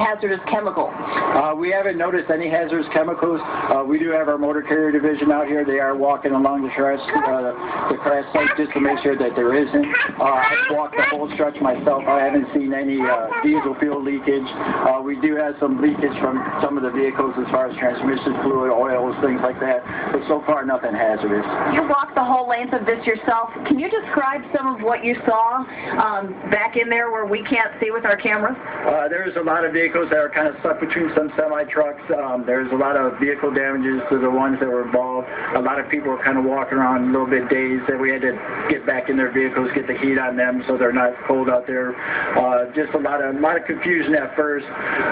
hazardous chemical? We haven't noticed any hazardous chemicals. We do have our motor carrier division out here. They are walking along the crash site just to make sure that there isn't. I've walked the whole stretch myself. I haven't seen any diesel fuel leakage. We do have some leakage from some of the vehicles as far as transmission fluid, oils, things like that. But so far, nothing hazardous. You walked the whole length of this yourself. Can you describe some of what you saw back in there where we can't see with our cameras? There's a lot of vehicles that are kind of stuck between some semi-trucks. There's a lot of vehicle damages to the ones that were involved. A lot of people are kind of walking around a little bit dazed that we had to get back in their vehicles, get the heat on them so they're not cold out there. Just a lot of confusion at first.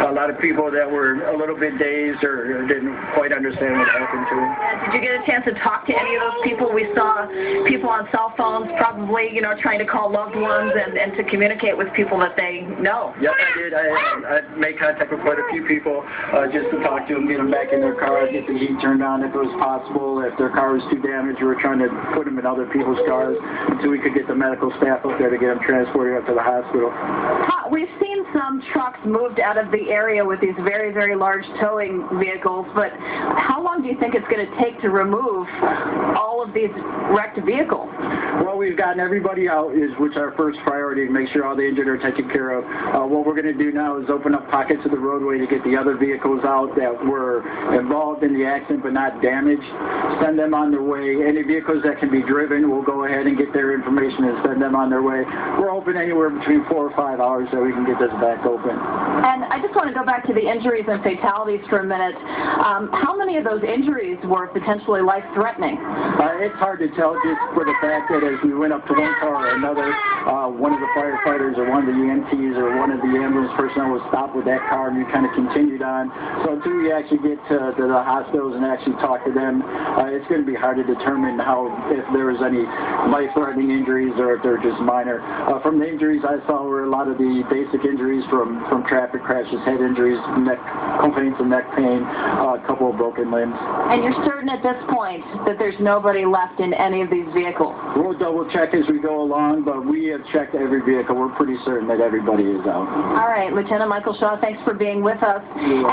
A lot of people that were a little bit dazed or didn't quite understand what happened to them. Did you get a chance to talk to any of those people? We saw people on cell phones probably, trying to call loved ones and to communicate with people that they know. Yep, I did. I made contact with quite a few people just to talk to them, get them back in their cars, get the heat turned on if it was possible. If their car was too damaged, we were trying to put them in other people's cars until we could get the medical staff up there to get them transported up to the hospital. We've seen some trucks moved out of the area with these very, very large towing vehicles, but how long do you think it's going to take to remove all of these wrecked vehicles? Well, we've gotten everybody out, which is our first priority, to make sure all the injured are taken care of. What we're going to do now is open up pockets of the roadway to get the other vehicles out that were involved in the accident but not damaged, send them on their way. Any vehicles that can be driven, we'll go ahead and get their information and send them on their way. We're open anywhere between 4 or 5 hours so we can get this back open. And I just want to go back to the injuries and fatalities for a minute. How many of those injuries were potentially life-threatening? It's hard to tell just for the fact that as we went up to one car or another, one of the firefighters or one of the EMTs or one of the ambulance personnel was stopped with that car and we kind of continued on. So until we actually get to the hospitals and actually talk to them, it's going to be hard to determine if there was any life-threatening injuries or if they're just minor. From the injuries I saw were a lot of the basic injuries from traffic crashes, head injuries, neck complaints of neck pain, a couple of broken limbs. And you're certain at this point that there's nobody left in any of these vehicles? We'll double check as we go along, but we have checked every vehicle. We're pretty certain that everybody is out. All right, Lieutenant Michael Shaw, thanks for being with us.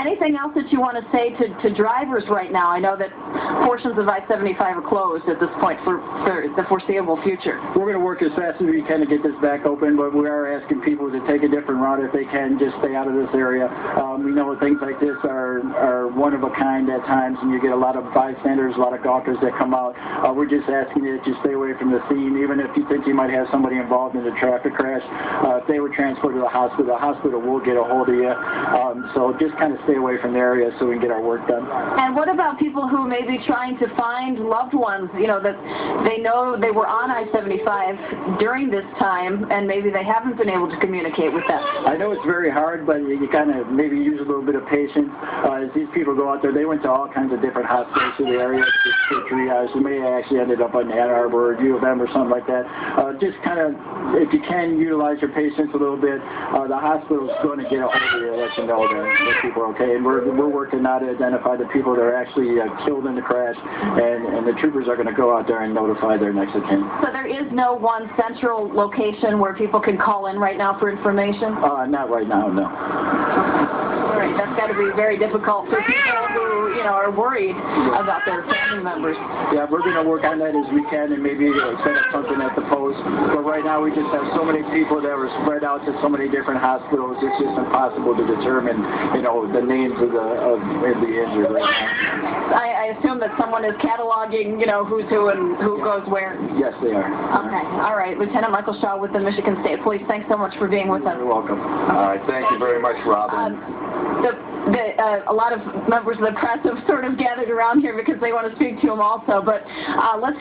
Anything else that you want to say to drivers right now? I know that portions of I-75 are closed at this point for the foreseeable future. We're going to work as fast as we can to get this back open, but we are asking people to take a different route if they can, just stay out of this area. We know things like this are one of a kind at times, and you get a lot of bystanders, a lot of gawkers that come out. We're just asking you to just stay away from the scene, even if you think you might have somebody involved in a traffic crash. If they were transported to the hospital will get a hold of you. So just kind of stay away from the area so we can get our work done. And what about people who may be trying to find loved ones, that they know they were on I-75 during this time, and maybe they haven't been able to communicate with them? I know it's very hard, but you kind of maybe use a little bit of patience. As these people go out there, they went to all kinds of different hospitals in the area just for triage. They may actually ended up on Ann Arbor or U of M or something like that. Just kind of, if you can, utilize your patience a little bit. The hospital's going to get a hold of you and let you know that people are okay. And we're working now to identify the people that are actually killed in the crash, and the troopers are going to go out there and notify their next of kin. So there is no one central location where people can call in right now for information? Not right now, no. All right, that's got to be very difficult for people who, are worried about their family members. Yeah, we're going to work on that as we can and maybe set up something at the post. But right now we just have so many people that were spread out to so many different hospitals. It's just impossible to determine, the names of the injured right now. I assume that someone is cataloging, who's who and who goes where? Yes, they are. Okay. All right. Lieutenant Michael Shaw with the Michigan State Police. Thanks so much for being with us. You're welcome. All right. Thank you very much, Robin. A lot of members of the press have sort of gathered around here because they want to speak to him also, but let's